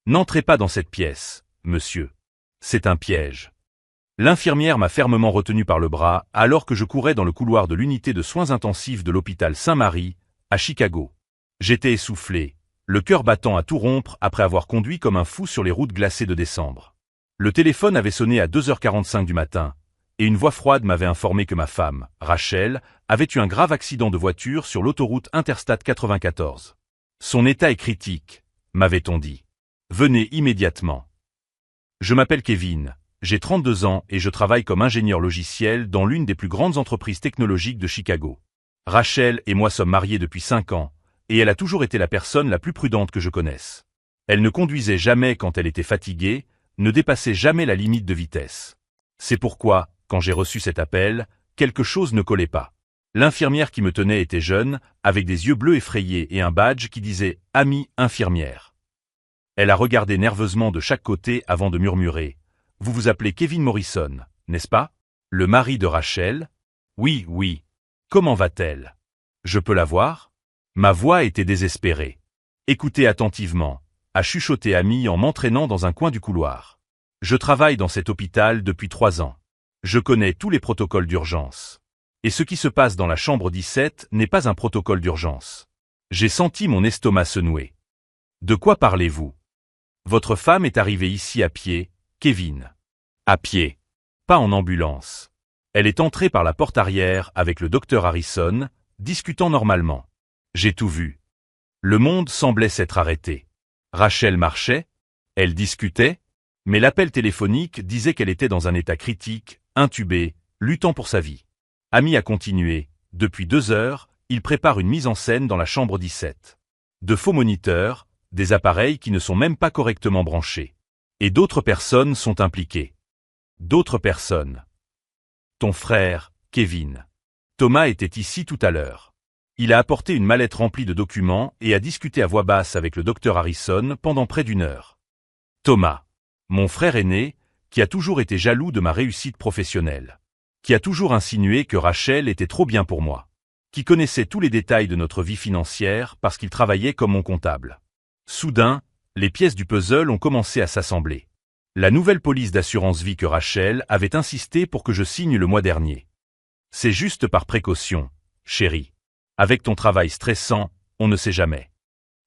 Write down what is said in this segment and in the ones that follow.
N'entrez pas dans cette pièce, monsieur. C'est un piège. L'infirmière m'a fermement retenu par le bras alors que je courais dans le couloir de l'unité de soins intensifs de l'hôpital Saint-Marie, à Chicago. J'étais essoufflé, le cœur battant à tout rompre après avoir conduit comme un fou sur les routes glacées de décembre. Le téléphone avait sonné à 2h45 du matin, et une voix froide m'avait informé que ma femme, Rachel, avait eu un grave accident de voiture sur l'autoroute Interstate 94. Son état est critique, m'avait-on dit. Venez immédiatement. Je m'appelle Kevin, j'ai 32 ans et je travaille comme ingénieur logiciel dans l'une des plus grandes entreprises technologiques de Chicago. Rachel et moi sommes mariés depuis 5 ans, et elle a toujours été la personne la plus prudente que je connaisse. Elle ne conduisait jamais quand elle était fatiguée, ne dépassait jamais la limite de vitesse. C'est pourquoi, quand j'ai reçu cet appel, quelque chose ne collait pas. L'infirmière qui me tenait était jeune, avec des yeux bleus effrayés et un badge qui disait « Amie infirmière ». Elle a regardé nerveusement de chaque côté avant de murmurer « Vous vous appelez Kevin Morrison, n'est-ce pas? Le mari de Rachel? Oui, oui. Comment va-t-elle? Je peux la voir? » Ma voix était désespérée. Écoutez attentivement, a chuchoté Amy en m'entraînant dans un coin du couloir. Je travaille dans cet hôpital depuis 3 ans. Je connais tous les protocoles d'urgence. Et ce qui se passe dans la chambre 17 n'est pas un protocole d'urgence. J'ai senti mon estomac se nouer. De quoi parlez-vous? Votre femme est arrivée ici à pied, Kevin. À pied. Pas en ambulance. Elle est entrée par la porte arrière avec le docteur Harrison, discutant normalement. J'ai tout vu. Le monde semblait s'être arrêté. Rachel marchait, elle discutait, mais l'appel téléphonique disait qu'elle était dans un état critique, intubée, luttant pour sa vie. Amy a continué. Depuis 2 heures, il prépare une mise en scène dans la chambre 17. De faux moniteurs, des appareils qui ne sont même pas correctement branchés. Et d'autres personnes sont impliquées. D'autres personnes. Ton frère, Kevin. Thomas était ici tout à l'heure. Il a apporté une mallette remplie de documents et a discuté à voix basse avec le docteur Harrison pendant près d'1 heure. Thomas, mon frère aîné, qui a toujours été jaloux de ma réussite professionnelle. Qui a toujours insinué que Rachel était trop bien pour moi. Qui connaissait tous les détails de notre vie financière parce qu'il travaillait comme mon comptable. Soudain, les pièces du puzzle ont commencé à s'assembler. La nouvelle police d'assurance vie que Rachel avait insisté pour que je signe le mois dernier. C'est juste par précaution, chérie. Avec ton travail stressant, on ne sait jamais.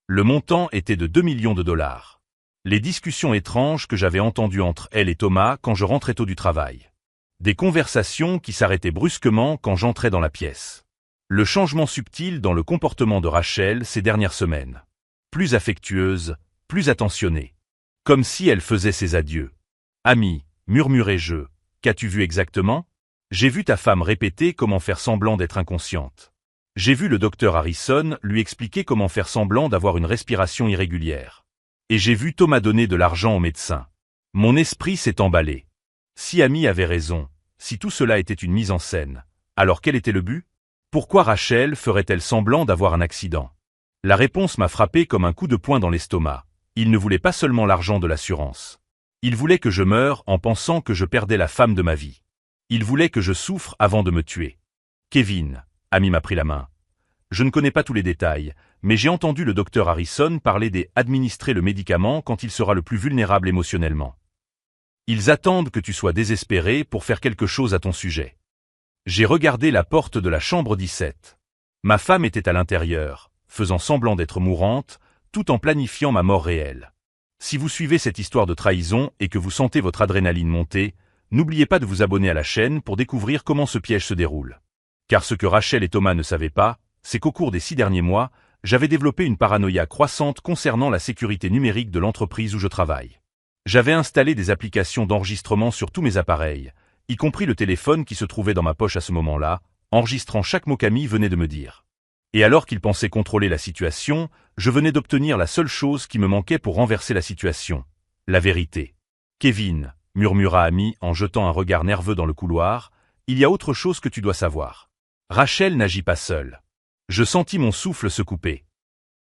Le montant était de 2 millions de dollars. Les discussions étranges que j'avais entendues entre elle et Thomas quand je rentrais tôt du travail. Des conversations qui s'arrêtaient brusquement quand j'entrais dans la pièce. Le changement subtil dans le comportement de Rachel ces dernières semaines. Plus affectueuse, plus attentionnée. Comme si elle faisait ses adieux. Ami, murmurai-je, qu'as-tu vu exactement? J'ai vu ta femme répéter comment faire semblant d'être inconsciente. J'ai vu le docteur Harrison lui expliquer comment faire semblant d'avoir une respiration irrégulière. Et j'ai vu Thomas donner de l'argent au médecin. Mon esprit s'est emballé. Si Amy avait raison, si tout cela était une mise en scène, alors quel était le but? Pourquoi Rachel ferait-elle semblant d'avoir un accident? La réponse m'a frappé comme un coup de poing dans l'estomac. Il ne voulait pas seulement l'argent de l'assurance. Il voulait que je meure en pensant que je perdais la femme de ma vie. Il voulait que je souffre avant de me tuer. Kevin, Amy m'a pris la main. Je ne connais pas tous les détails, mais j'ai entendu le docteur Harrison parler des « administrer le médicament quand il sera le plus vulnérable émotionnellement ». Ils attendent que tu sois désespéré pour faire quelque chose à ton sujet. J'ai regardé la porte de la chambre 17. Ma femme était à l'intérieur, faisant semblant d'être mourante, tout en planifiant ma mort réelle. Si vous suivez cette histoire de trahison et que vous sentez votre adrénaline monter, n'oubliez pas de vous abonner à la chaîne pour découvrir comment ce piège se déroule. Car ce que Rachel et Thomas ne savaient pas, c'est qu'au cours des 6 derniers mois, j'avais développé une paranoïa croissante concernant la sécurité numérique de l'entreprise où je travaille. J'avais installé des applications d'enregistrement sur tous mes appareils, y compris le téléphone qui se trouvait dans ma poche à ce moment-là, enregistrant chaque mot qu'Amy venait de me dire. Et alors qu'il pensait contrôler la situation, je venais d'obtenir la seule chose qui me manquait pour renverser la situation. La vérité. Kevin, murmura Amy en jetant un regard nerveux dans le couloir, il y a autre chose que tu dois savoir. Rachel n'agit pas seule. Je sentis mon souffle se couper.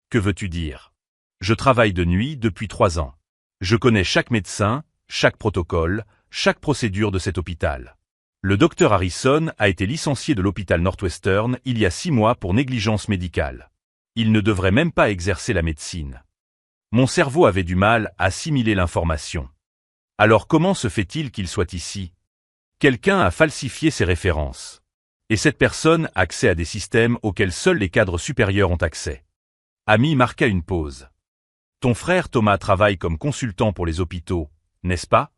Que veux-tu dire? Je travaille de nuit depuis 3 ans. Je connais chaque médecin, chaque protocole, chaque procédure de cet hôpital. Le docteur Harrison a été licencié de l'hôpital Northwestern il y a 6 mois pour négligence médicale. Il ne devrait même pas exercer la médecine. Mon cerveau avait du mal à assimiler l'information. Alors comment se fait-il qu'il soit ici? Quelqu'un a falsifié ses références. Et cette personne a accès à des systèmes auxquels seuls les cadres supérieurs ont accès. Ami marqua une pause. Ton frère Thomas travaille comme consultant pour les hôpitaux, n'est-ce pas?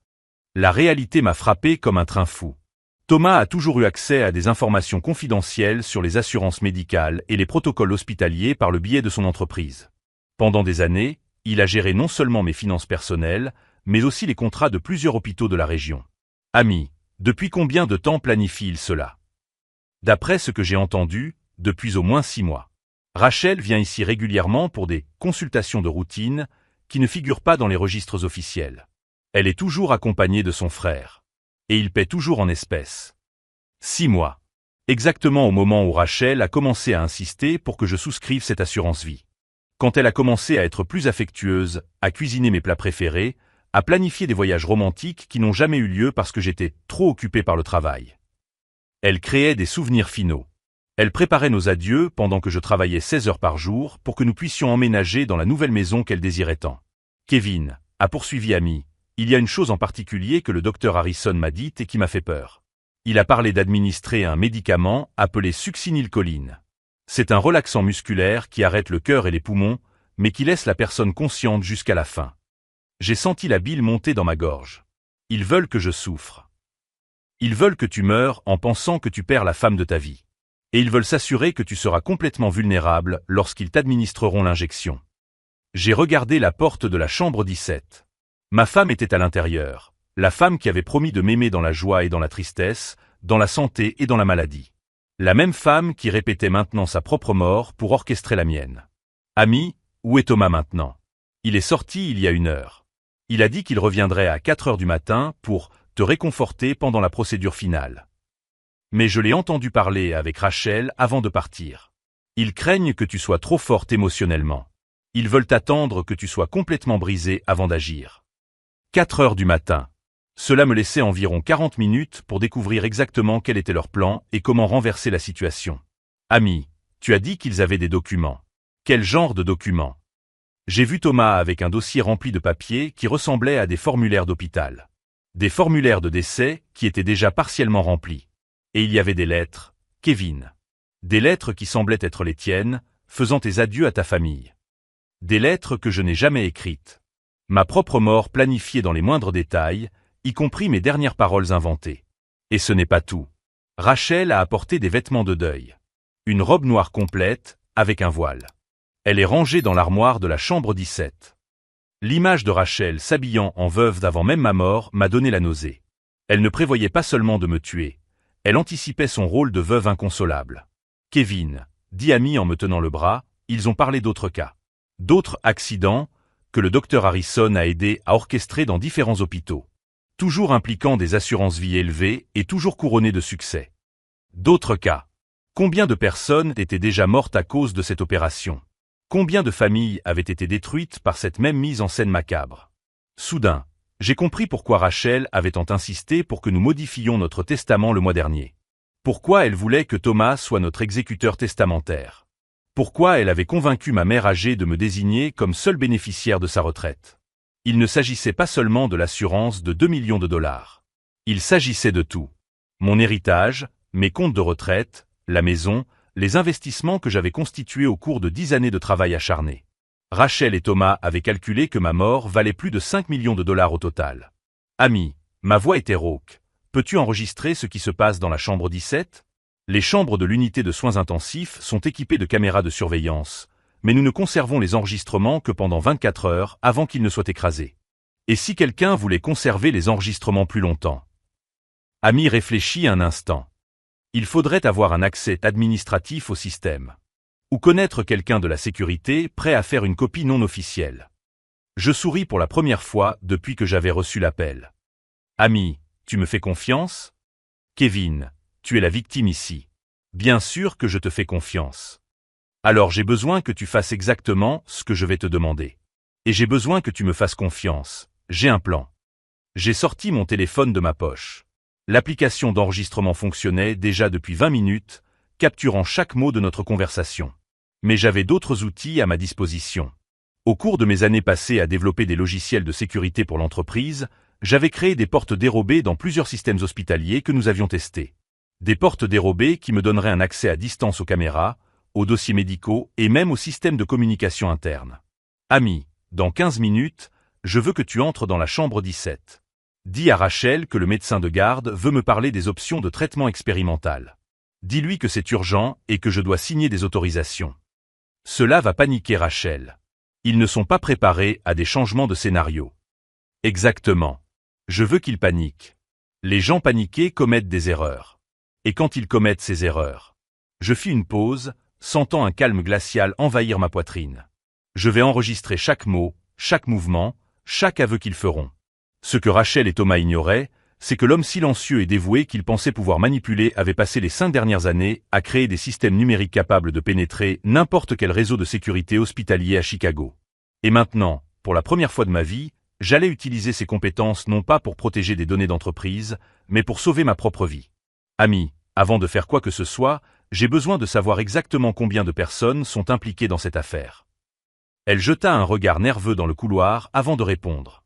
La réalité m'a frappé comme un train fou. Thomas a toujours eu accès à des informations confidentielles sur les assurances médicales et les protocoles hospitaliers par le biais de son entreprise. Pendant des années, il a géré non seulement mes finances personnelles, mais aussi les contrats de plusieurs hôpitaux de la région. Ami, depuis combien de temps planifie-t-il cela? D'après ce que j'ai entendu, depuis au moins 6 mois. Rachel vient ici régulièrement pour des consultations de routine qui ne figurent pas dans les registres officiels. Elle est toujours accompagnée de son frère. Et il paie toujours en espèces. 6 mois. Exactement au moment où Rachel a commencé à insister pour que je souscrive cette assurance vie. Quand elle a commencé à être plus affectueuse, à cuisiner mes plats préférés, à planifier des voyages romantiques qui n'ont jamais eu lieu parce que j'étais trop occupé par le travail. Elle créait des souvenirs finaux. Elle préparait nos adieux pendant que je travaillais 16 heures par jour pour que nous puissions emménager dans la nouvelle maison qu'elle désirait tant. Kevin, a poursuivi Amy, il y a une chose en particulier que le docteur Harrison m'a dite et qui m'a fait peur. Il a parlé d'administrer un médicament appelé succinylcholine. C'est un relaxant musculaire qui arrête le cœur et les poumons, mais qui laisse la personne consciente jusqu'à la fin. J'ai senti la bile monter dans ma gorge. Ils veulent que je souffre. Ils veulent que tu meures en pensant que tu perds la femme de ta vie. Et ils veulent s'assurer que tu seras complètement vulnérable lorsqu'ils t'administreront l'injection. J'ai regardé la porte de la chambre 17. Ma femme était à l'intérieur, la femme qui avait promis de m'aimer dans la joie et dans la tristesse, dans la santé et dans la maladie. La même femme qui répétait maintenant sa propre mort pour orchestrer la mienne. Ami, où est Thomas maintenant? Il est sorti il y a 1 heure. Il a dit qu'il reviendrait à 4 heures du matin pour te réconforter pendant la procédure finale. Mais je l'ai entendu parler avec Rachel avant de partir. Ils craignent que tu sois trop forte émotionnellement. Ils veulent attendre que tu sois complètement brisée avant d'agir. 4 heures du matin. Cela me laissait environ 40 minutes pour découvrir exactement quel était leur plan et comment renverser la situation. Ami, tu as dit qu'ils avaient des documents. Quel genre de documents? J'ai vu Thomas avec un dossier rempli de papiers qui ressemblaient à des formulaires d'hôpital. Des formulaires de décès qui étaient déjà partiellement remplis. Et il y avait des lettres, Kevin. Des lettres qui semblaient être les tiennes, faisant tes adieux à ta famille. Des lettres que je n'ai jamais écrites. Ma propre mort planifiée dans les moindres détails, y compris mes dernières paroles inventées. Et ce n'est pas tout. Rachel a apporté des vêtements de deuil. Une robe noire complète, avec un voile. Elle est rangée dans l'armoire de la chambre 17. L'image de Rachel s'habillant en veuve d'avant même ma mort m'a donné la nausée. Elle ne prévoyait pas seulement de me tuer. Elle anticipait son rôle de veuve inconsolable. Kevin, dit Amy en me tenant le bras, ils ont parlé d'autres cas. D'autres accidents, que le docteur Harrison a aidé à orchestrer dans différents hôpitaux. Toujours impliquant des assurances vie élevées et toujours couronnés de succès. D'autres cas. Combien de personnes étaient déjà mortes à cause de cette opération? Combien de familles avaient été détruites par cette même mise en scène macabre? Soudain, j'ai compris pourquoi Rachel avait tant insisté pour que nous modifiions notre testament le mois dernier. Pourquoi elle voulait que Thomas soit notre exécuteur testamentaire. Pourquoi elle avait convaincu ma mère âgée de me désigner comme seul bénéficiaire de sa retraite. Il ne s'agissait pas seulement de l'assurance de 2 millions de dollars. Il s'agissait de tout. Mon héritage, mes comptes de retraite, la maison, les investissements que j'avais constitués au cours de 10 années de travail acharné. Rachel et Thomas avaient calculé que ma mort valait plus de 5 millions de dollars au total. Ami, ma voix était rauque. Peux-tu enregistrer ce qui se passe dans la chambre 17? Les chambres de l'unité de soins intensifs sont équipées de caméras de surveillance, mais nous ne conservons les enregistrements que pendant 24 heures avant qu'ils ne soient écrasés. Et si quelqu'un voulait conserver les enregistrements plus longtemps? Amy réfléchit un instant. Il faudrait avoir un accès administratif au système. Ou connaître quelqu'un de la sécurité prêt à faire une copie non officielle. Je souris pour la première fois depuis que j'avais reçu l'appel. Amy, tu me fais confiance? Kevin, tu es la victime ici. Bien sûr que je te fais confiance. Alors j'ai besoin que tu fasses exactement ce que je vais te demander. Et j'ai besoin que tu me fasses confiance. J'ai un plan. J'ai sorti mon téléphone de ma poche. L'application d'enregistrement fonctionnait déjà depuis 20 minutes, capturant chaque mot de notre conversation. Mais j'avais d'autres outils à ma disposition. Au cours de mes années passées à développer des logiciels de sécurité pour l'entreprise, j'avais créé des portes dérobées dans plusieurs systèmes hospitaliers que nous avions testés. Des portes dérobées qui me donneraient un accès à distance aux caméras, aux dossiers médicaux et même aux systèmes de communication interne. Ami, dans 15 minutes, je veux que tu entres dans la chambre 17. Dis à Rachel que le médecin de garde veut me parler des options de traitement expérimental. Dis-lui que c'est urgent et que je dois signer des autorisations. Cela va paniquer Rachel. Ils ne sont pas préparés à des changements de scénario. Exactement. Je veux qu'ils paniquent. Les gens paniqués commettent des erreurs. Et quand ils commettent ces erreurs, je fis une pause, sentant un calme glacial envahir ma poitrine. Je vais enregistrer chaque mot, chaque mouvement, chaque aveu qu'ils feront. Ce que Rachel et Thomas ignoraient, c'est que l'homme silencieux et dévoué qu'ils pensaient pouvoir manipuler avait passé les 5 dernières années à créer des systèmes numériques capables de pénétrer n'importe quel réseau de sécurité hospitalier à Chicago. Et maintenant, pour la première fois de ma vie, j'allais utiliser ces compétences non pas pour protéger des données d'entreprise, mais pour sauver ma propre vie. Ami, avant de faire quoi que ce soit, j'ai besoin de savoir exactement combien de personnes sont impliquées dans cette affaire. Elle jeta un regard nerveux dans le couloir avant de répondre.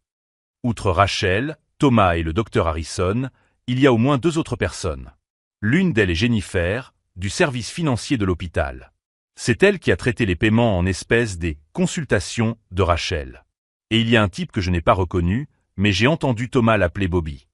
Outre Rachel, Thomas et le docteur Harrison, il y a au moins 2 autres personnes. L'une d'elles est Jennifer, du service financier de l'hôpital. C'est elle qui a traité les paiements en espèces des consultations de Rachel. Et il y a un type que je n'ai pas reconnu, mais j'ai entendu Thomas l'appeler Bobby.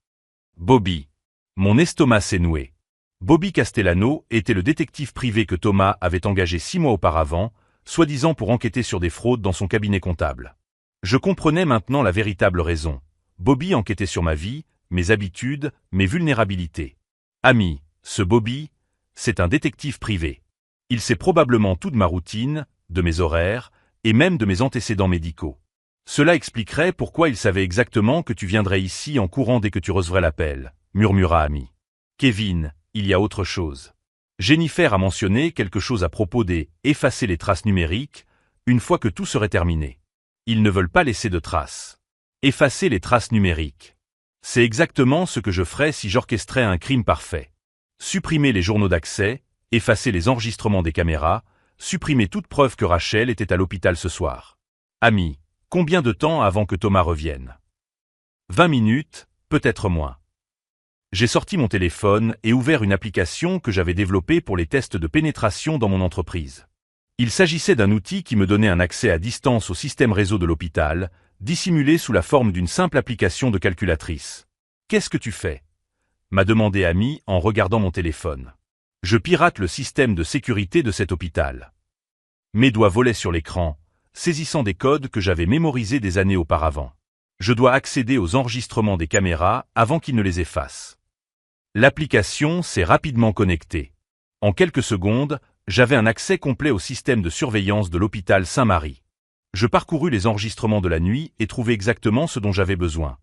Bobby. Mon estomac s'est noué. Bobby Castellano était le détective privé que Thomas avait engagé 6 mois auparavant, soi-disant pour enquêter sur des fraudes dans son cabinet comptable. Je comprenais maintenant la véritable raison. Bobby enquêtait sur ma vie, mes habitudes, mes vulnérabilités. Ami, ce Bobby, c'est un détective privé. Il sait probablement tout de ma routine, de mes horaires, et même de mes antécédents médicaux. Cela expliquerait pourquoi il savait exactement que tu viendrais ici en courant dès que tu recevrais l'appel, murmura Ami. Kevin, il y a autre chose. Jennifer a mentionné quelque chose à propos des « effacer les traces numériques » une fois que tout serait terminé. Ils ne veulent pas laisser de traces. Effacer les traces numériques. C'est exactement ce que je ferais si j'orchestrais un crime parfait. Supprimer les journaux d'accès, effacer les enregistrements des caméras, supprimer toute preuve que Rachel était à l'hôpital ce soir. Ami, combien de temps avant que Thomas revienne? 20 minutes, peut-être moins. J'ai sorti mon téléphone et ouvert une application que j'avais développée pour les tests de pénétration dans mon entreprise. Il s'agissait d'un outil qui me donnait un accès à distance au système réseau de l'hôpital, dissimulé sous la forme d'une simple application de calculatrice. « Qu'est-ce que tu fais ?» m'a demandé Ami en regardant mon téléphone. « Je pirate le système de sécurité de cet hôpital. » Mes doigts volaient sur l'écran, saisissant des codes que j'avais mémorisés des années auparavant. Je dois accéder aux enregistrements des caméras avant qu'ils ne les effacent. L'application s'est rapidement connectée. En quelques secondes, j'avais un accès complet au système de surveillance de l'hôpital Saint-Marie. Je parcourus les enregistrements de la nuit et trouvai exactement ce dont j'avais besoin.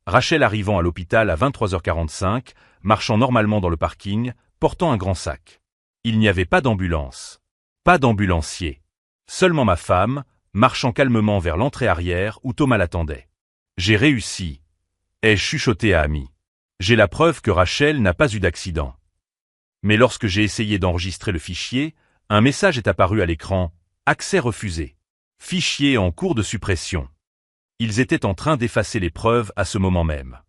Rachel arrivant à l'hôpital à 23h45, marchant normalement dans le parking, portant un grand sac. Il n'y avait pas d'ambulance. Pas d'ambulancier. Seulement ma femme, marchant calmement vers l'entrée arrière où Thomas l'attendait. J'ai réussi. Ai-je chuchoté à Ami. J'ai la preuve que Rachel n'a pas eu d'accident. Mais lorsque j'ai essayé d'enregistrer le fichier, un message est apparu à l'écran. Accès refusé. Fichier en cours de suppression. Ils étaient en train d'effacer les preuves à ce moment même.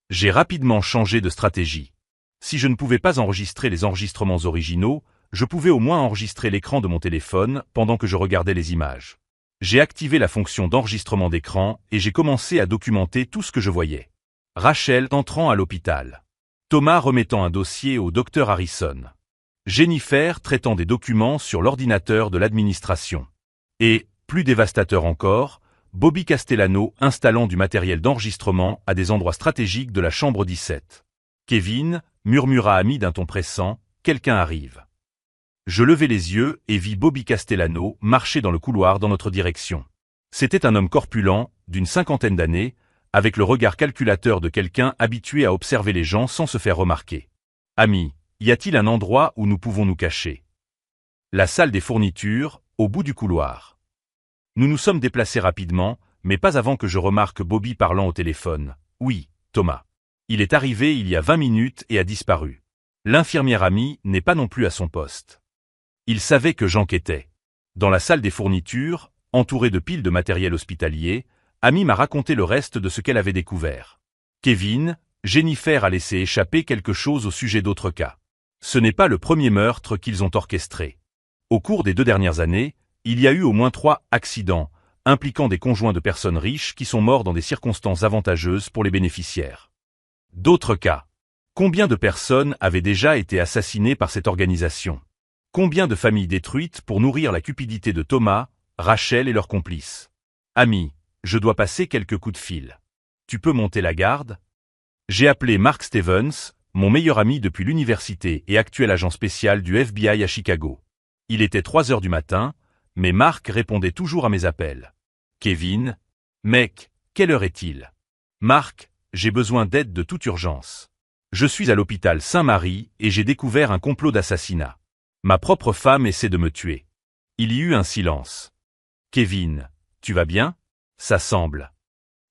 J'ai rapidement changé de stratégie. Si je ne pouvais pas enregistrer les enregistrements originaux, je pouvais au moins enregistrer l'écran de mon téléphone pendant que je regardais les images. J'ai activé la fonction d'enregistrement d'écran et j'ai commencé à documenter tout ce que je voyais. Rachel entrant à l'hôpital. Thomas remettant un dossier au docteur Harrison. Jennifer traitant des documents sur l'ordinateur de l'administration. Et, plus dévastateur encore, Bobby Castellano installant du matériel d'enregistrement à des endroits stratégiques de la chambre 17. Kevin, murmura Ami d'un ton pressant, quelqu'un arrive. Je levai les yeux et vis Bobby Castellano marcher dans le couloir dans notre direction. C'était un homme corpulent, d'une 50aine d'années, avec le regard calculateur de quelqu'un habitué à observer les gens sans se faire remarquer. Ami, y a-t-il un endroit où nous pouvons nous cacher? La salle des fournitures, au bout du couloir. Nous nous sommes déplacés rapidement, mais pas avant que je remarque Bobby parlant au téléphone. Oui, Thomas. Il est arrivé il y a 20 minutes et a disparu. L'infirmière Ami n'est pas non plus à son poste. Il savait que j'enquêtais. Dans la salle des fournitures, entourée de piles de matériel hospitalier, Amy m'a raconté le reste de ce qu'elle avait découvert. Kevin, Jennifer a laissé échapper quelque chose au sujet d'autres cas. Ce n'est pas le premier meurtre qu'ils ont orchestré. Au cours des 2 dernières années, il y a eu au moins 3 accidents, impliquant des conjoints de personnes riches qui sont morts dans des circonstances avantageuses pour les bénéficiaires. D'autres cas. Combien de personnes avaient déjà été assassinées par cette organisation? Combien de familles détruites pour nourrir la cupidité de Thomas, Rachel et leurs complices? Amy, je dois passer quelques coups de fil. Tu peux monter la garde? J'ai appelé Mark Stevens, mon meilleur ami depuis l'université et actuel agent spécial du FBI à Chicago. Il était 3 heures du matin, mais Mark répondait toujours à mes appels. Kevin, mec, quelle heure est-il? Mark, j'ai besoin d'aide de toute urgence. Je suis à l'hôpital Saint-Marie et j'ai découvert un complot d'assassinat. Ma propre femme essaie de me tuer. Il y eut un silence. Kevin, tu vas bien? Ça semble.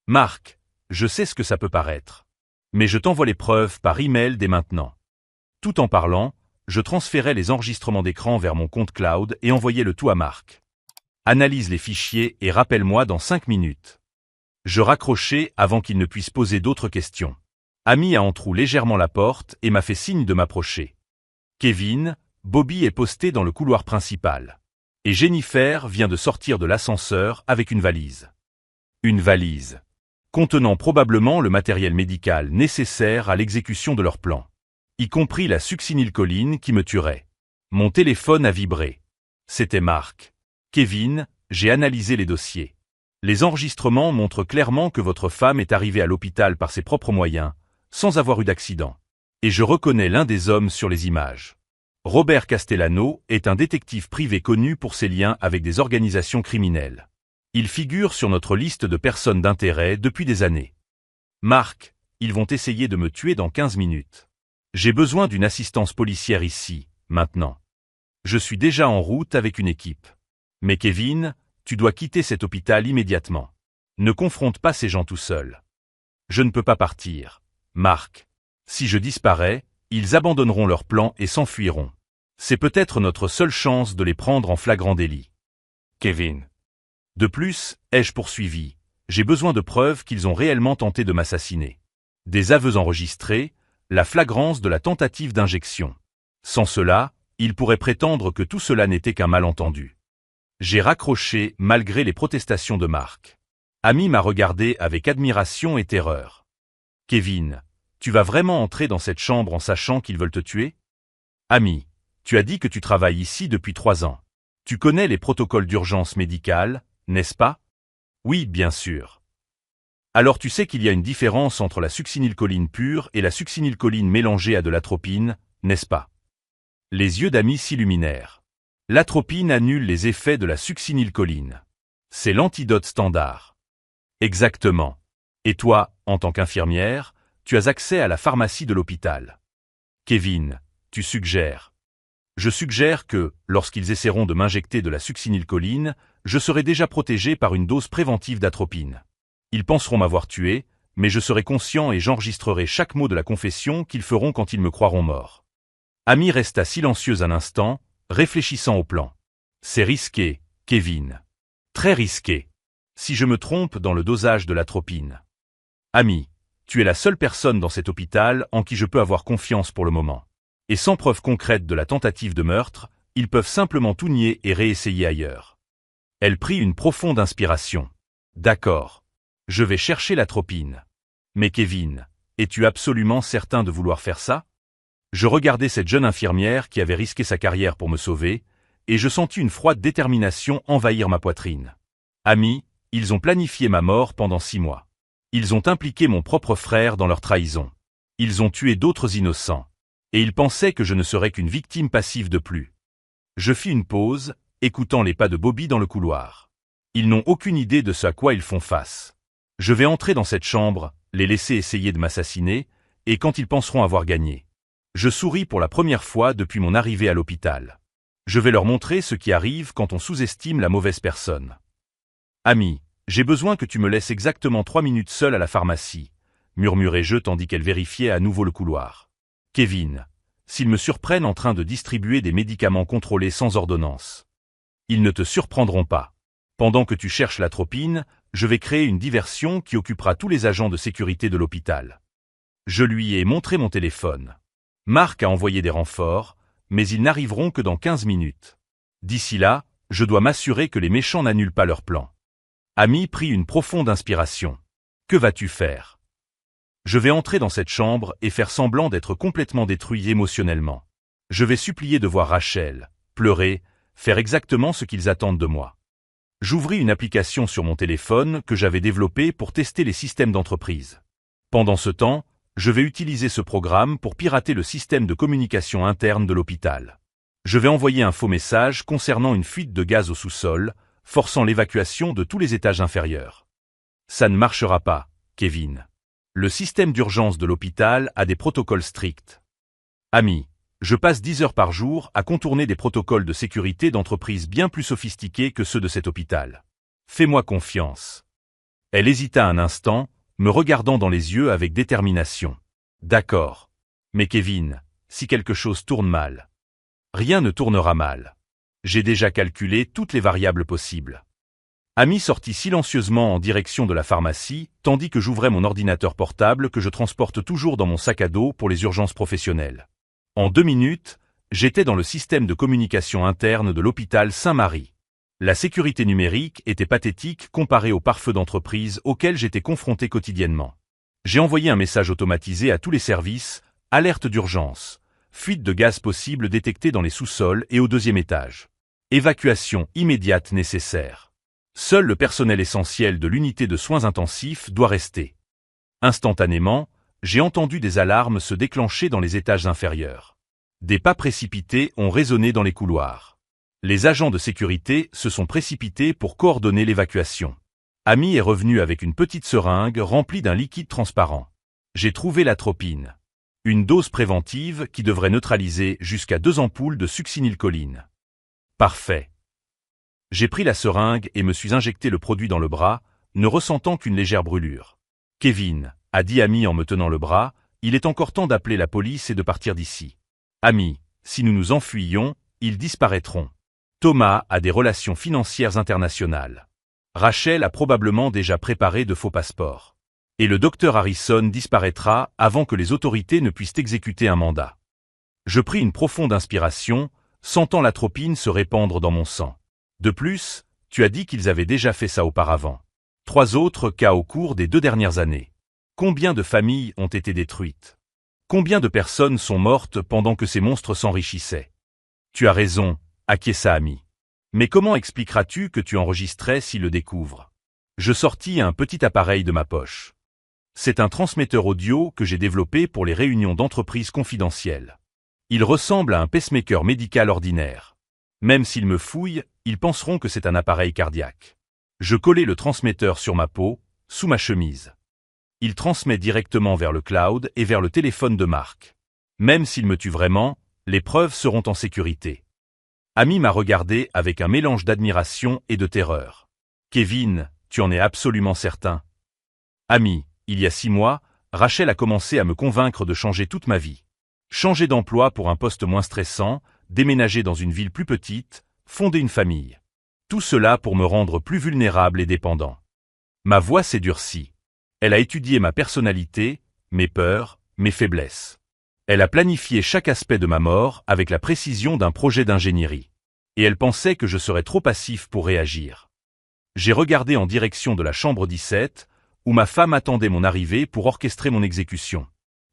Mark, je sais ce que ça peut paraître. Mais je t'envoie les preuves par email dès maintenant. Tout en parlant, je transférais les enregistrements d'écran vers mon compte cloud et envoyais le tout à Mark. Analyse les fichiers et rappelle-moi dans 5 minutes. Je raccrochai avant qu'il ne puisse poser d'autres questions. Amy a entr'ouvert légèrement la porte et m'a fait signe de m'approcher. Kevin, Bobby est posté dans le couloir principal. Et Jennifer vient de sortir de l'ascenseur avec une valise. Une valise. Contenant probablement le matériel médical nécessaire à l'exécution de leur plan. Y compris la succinylcholine qui me tuerait. Mon téléphone a vibré. C'était Mark. Kevin, j'ai analysé les dossiers. Les enregistrements montrent clairement que votre femme est arrivée à l'hôpital par ses propres moyens, sans avoir eu d'accident. Et je reconnais l'un des hommes sur les images. Robert Castellano est un détective privé connu pour ses liens avec des organisations criminelles. Il figure sur notre liste de personnes d'intérêt depuis des années. Mark, ils vont essayer de me tuer dans 15 minutes. J'ai besoin d'une assistance policière ici, maintenant. Je suis déjà en route avec une équipe. Mais Kevin, tu dois quitter cet hôpital immédiatement. Ne confronte pas ces gens tout seul. Je ne peux pas partir. Mark. Si je disparais, ils abandonneront leur plan et s'enfuiront. C'est peut-être notre seule chance de les prendre en flagrant délit. Kevin. De plus, ai-je poursuivi, j'ai besoin de preuves qu'ils ont réellement tenté de m'assassiner. Des aveux enregistrés, la flagrance de la tentative d'injection. Sans cela, ils pourraient prétendre que tout cela n'était qu'un malentendu. J'ai raccroché malgré les protestations de Mark. Amy m'a regardé avec admiration et terreur. Kevin, tu vas vraiment entrer dans cette chambre en sachant qu'ils veulent te tuer? Amy, tu as dit que tu travailles ici depuis 3 ans. Tu connais les protocoles d'urgence médicale, n'est-ce pas? Oui, bien sûr. Alors tu sais qu'il y a une différence entre la succinylcholine pure et la succinylcholine mélangée à de l'atropine, n'est-ce pas? Les yeux d'Amy s'illuminèrent. L'atropine annule les effets de la succinylcholine. C'est l'antidote standard. Exactement. Et toi, en tant qu'infirmière, tu as accès à la pharmacie de l'hôpital. Kevin, tu suggères. Je suggère que, lorsqu'ils essaieront de m'injecter de la succinylcholine, je serai déjà protégé par une dose préventive d'atropine. Ils penseront m'avoir tué, mais je serai conscient et j'enregistrerai chaque mot de la confession qu'ils feront quand ils me croiront mort. Amy resta silencieuse un instant, réfléchissant au plan. C'est risqué, Kevin. Très risqué. Si je me trompe dans le dosage de l'atropine. Amy, tu es la seule personne dans cet hôpital en qui je peux avoir confiance pour le moment. Et sans preuve concrète de la tentative de meurtre, ils peuvent simplement tout nier et réessayer ailleurs. Elle prit une profonde inspiration. D'accord. Je vais chercher l'atropine. Mais Kevin, es-tu absolument certain de vouloir faire ça? Je regardais cette jeune infirmière qui avait risqué sa carrière pour me sauver, et je sentis une froide détermination envahir ma poitrine. Amy, ils ont planifié ma mort pendant 6 mois. Ils ont impliqué mon propre frère dans leur trahison. Ils ont tué d'autres innocents. Et ils pensaient que je ne serais qu'une victime passive de plus. Je fis une pause, écoutant les pas de Bobby dans le couloir. Ils n'ont aucune idée de ce à quoi ils font face. Je vais entrer dans cette chambre, les laisser essayer de m'assassiner, et quand ils penseront avoir gagné. Je souris pour la première fois depuis mon arrivée à l'hôpital. Je vais leur montrer ce qui arrive quand on sous-estime la mauvaise personne. Amy, j'ai besoin que tu me laisses exactement 3 minutes seule à la pharmacie, murmurai-je tandis qu'elle vérifiait à nouveau le couloir. Kevin, s'ils me surprennent en train de distribuer des médicaments contrôlés sans ordonnance. Ils ne te surprendront pas. Pendant que tu cherches l'atropine, je vais créer une diversion qui occupera tous les agents de sécurité de l'hôpital. Je lui ai montré mon téléphone. Marc a envoyé des renforts, mais ils n'arriveront que dans 15 minutes. D'ici là, je dois m'assurer que les méchants n'annulent pas leur plan. Amy prit une profonde inspiration. Que vas-tu faire? Je vais entrer dans cette chambre et faire semblant d'être complètement détruit émotionnellement. Je vais supplier de voir Rachel, pleurer, faire exactement ce qu'ils attendent de moi. J'ouvris une application sur mon téléphone que j'avais développée pour tester les systèmes d'entreprise. Pendant ce temps, je vais utiliser ce programme pour pirater le système de communication interne de l'hôpital. Je vais envoyer un faux message concernant une fuite de gaz au sous-sol, forçant l'évacuation de tous les étages inférieurs. Ça ne marchera pas, Kevin. Le système d'urgence de l'hôpital a des protocoles stricts. Amy, je passe 10 heures par jour à contourner des protocoles de sécurité d'entreprise bien plus sophistiqués que ceux de cet hôpital. Fais-moi confiance. Elle hésita un instant, me regardant dans les yeux avec détermination. D'accord. Mais Kevin, si quelque chose tourne mal. Rien ne tournera mal. J'ai déjà calculé toutes les variables possibles. Amy sortit silencieusement en direction de la pharmacie, tandis que j'ouvrais mon ordinateur portable que je transporte toujours dans mon sac à dos pour les urgences professionnelles. En 2 minutes, j'étais dans le système de communication interne de l'hôpital Saint-Marie. La sécurité numérique était pathétique comparée aux pare-feux d'entreprise auxquels j'étais confronté quotidiennement. J'ai envoyé un message automatisé à tous les services, alerte d'urgence, fuite de gaz possible détectée dans les sous-sols et au 2e étage. Évacuation immédiate nécessaire. Seul le personnel essentiel de l'unité de soins intensifs doit rester. Instantanément, j'ai entendu des alarmes se déclencher dans les étages inférieurs. Des pas précipités ont résonné dans les couloirs. Les agents de sécurité se sont précipités pour coordonner l'évacuation. Amy est revenue avec une petite seringue remplie d'un liquide transparent. J'ai trouvé l'atropine. Une dose préventive qui devrait neutraliser jusqu'à 2 ampoules de succinylcholine. Parfait. J'ai pris la seringue et me suis injecté le produit dans le bras, ne ressentant qu'une légère brûlure. Kevin, a dit Amy en me tenant le bras, il est encore temps d'appeler la police et de partir d'ici. Amy, si nous nous enfuyons, ils disparaîtront. Thomas a des relations financières internationales. Rachel a probablement déjà préparé de faux passeports. Et le docteur Harrison disparaîtra avant que les autorités ne puissent exécuter un mandat. Je pris une profonde inspiration, sentant l'atropine se répandre dans mon sang. De plus, tu as dit qu'ils avaient déjà fait ça auparavant. 3 autres cas au cours des 2 dernières années. Combien de familles ont été détruites? Combien de personnes sont mortes pendant que ces monstres s'enrichissaient? Tu as raison, acquiesça Amy. Mais comment expliqueras-tu que tu enregistrais s'ils le découvrent? Je sortis un petit appareil de ma poche. C'est un transmetteur audio que j'ai développé pour les réunions d'entreprises confidentielles. Il ressemble à un pacemaker médical ordinaire. Même s'ils me fouillent, ils penseront que c'est un appareil cardiaque. Je collai le transmetteur sur ma peau, sous ma chemise. Il transmet directement vers le cloud et vers le téléphone de Marc. Même s'il me tue vraiment, les preuves seront en sécurité. Amy m'a regardé avec un mélange d'admiration et de terreur. Kevin, tu en es absolument certain? Amy, il y a 6 mois, Rachel a commencé à me convaincre de changer toute ma vie. Changer d'emploi pour un poste moins stressant, déménager dans une ville plus petite, fonder une famille. Tout cela pour me rendre plus vulnérable et dépendant. Ma voix s'est durcie. Elle a étudié ma personnalité, mes peurs, mes faiblesses. Elle a planifié chaque aspect de ma mort avec la précision d'un projet d'ingénierie. Et elle pensait que je serais trop passif pour réagir. J'ai regardé en direction de la chambre 17, où ma femme attendait mon arrivée pour orchestrer mon exécution.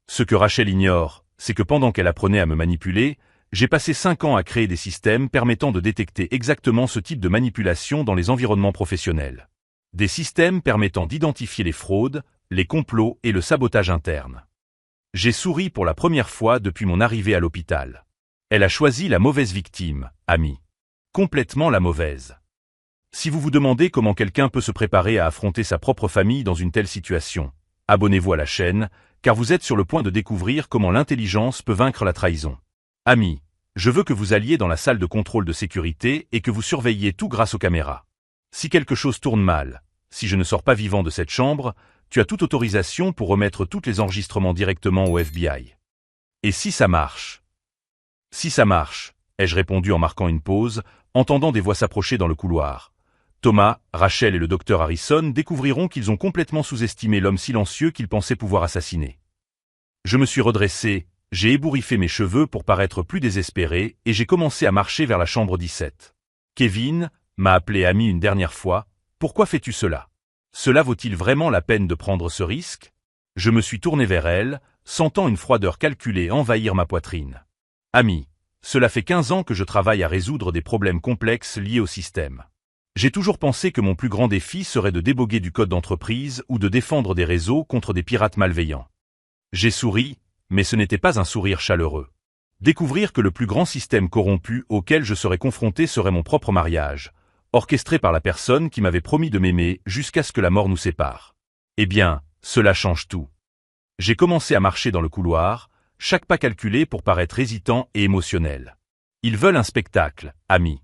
Ce que Rachel ignore, c'est que pendant qu'elle apprenait à me manipuler, j'ai passé 5 ans à créer des systèmes permettant de détecter exactement ce type de manipulation dans les environnements professionnels. Des systèmes permettant d'identifier les fraudes, les complots et le sabotage interne. J'ai souri pour la première fois depuis mon arrivée à l'hôpital. Elle a choisi la mauvaise victime, Amy. Complètement la mauvaise. Si vous vous demandez comment quelqu'un peut se préparer à affronter sa propre famille dans une telle situation, abonnez-vous à la chaîne, car vous êtes sur le point de découvrir comment l'intelligence peut vaincre la trahison. Amy, je veux que vous alliez dans la salle de contrôle de sécurité et que vous surveilliez tout grâce aux caméras. Si quelque chose tourne mal, si je ne sors pas vivant de cette chambre, tu as toute autorisation pour remettre tous les enregistrements directement au FBI. Et si ça marche? Si ça marche, ai-je répondu en marquant une pause, entendant des voix s'approcher dans le couloir. Thomas, Rachel et le docteur Harrison découvriront qu'ils ont complètement sous-estimé l'homme silencieux qu'ils pensaient pouvoir assassiner. Je me suis redressé, j'ai ébouriffé mes cheveux pour paraître plus désespéré et j'ai commencé à marcher vers la chambre 17. Kevin, m'a appelé Amy une dernière fois, pourquoi fais-tu cela? Cela vaut-il vraiment la peine de prendre ce risque? Je me suis tourné vers elle, sentant une froideur calculée envahir ma poitrine. Amy, cela fait 15 ans que je travaille à résoudre des problèmes complexes liés au système. J'ai toujours pensé que mon plus grand défi serait de déboguer du code d'entreprise ou de défendre des réseaux contre des pirates malveillants. J'ai souri, mais ce n'était pas un sourire chaleureux. Découvrir que le plus grand système corrompu auquel je serais confronté serait mon propre mariage, orchestré par la personne qui m'avait promis de m'aimer jusqu'à ce que la mort nous sépare. Eh bien, cela change tout. J'ai commencé à marcher dans le couloir, chaque pas calculé pour paraître hésitant et émotionnel. Ils veulent un spectacle, Amy.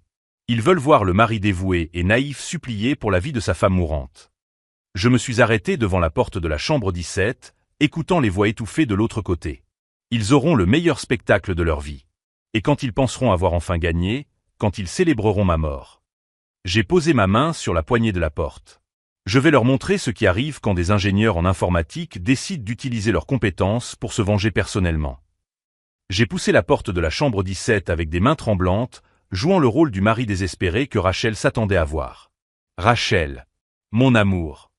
Ils veulent voir le mari dévoué et naïf supplier pour la vie de sa femme mourante. Je me suis arrêté devant la porte de la chambre 17, écoutant les voix étouffées de l'autre côté. Ils auront le meilleur spectacle de leur vie. Et quand ils penseront avoir enfin gagné, quand ils célébreront ma mort. J'ai posé ma main sur la poignée de la porte. Je vais leur montrer ce qui arrive quand des ingénieurs en informatique décident d'utiliser leurs compétences pour se venger personnellement. J'ai poussé la porte de la chambre 17 avec des mains tremblantes, jouant le rôle du mari désespéré que Rachel s'attendait à voir. Rachel. Mon amour.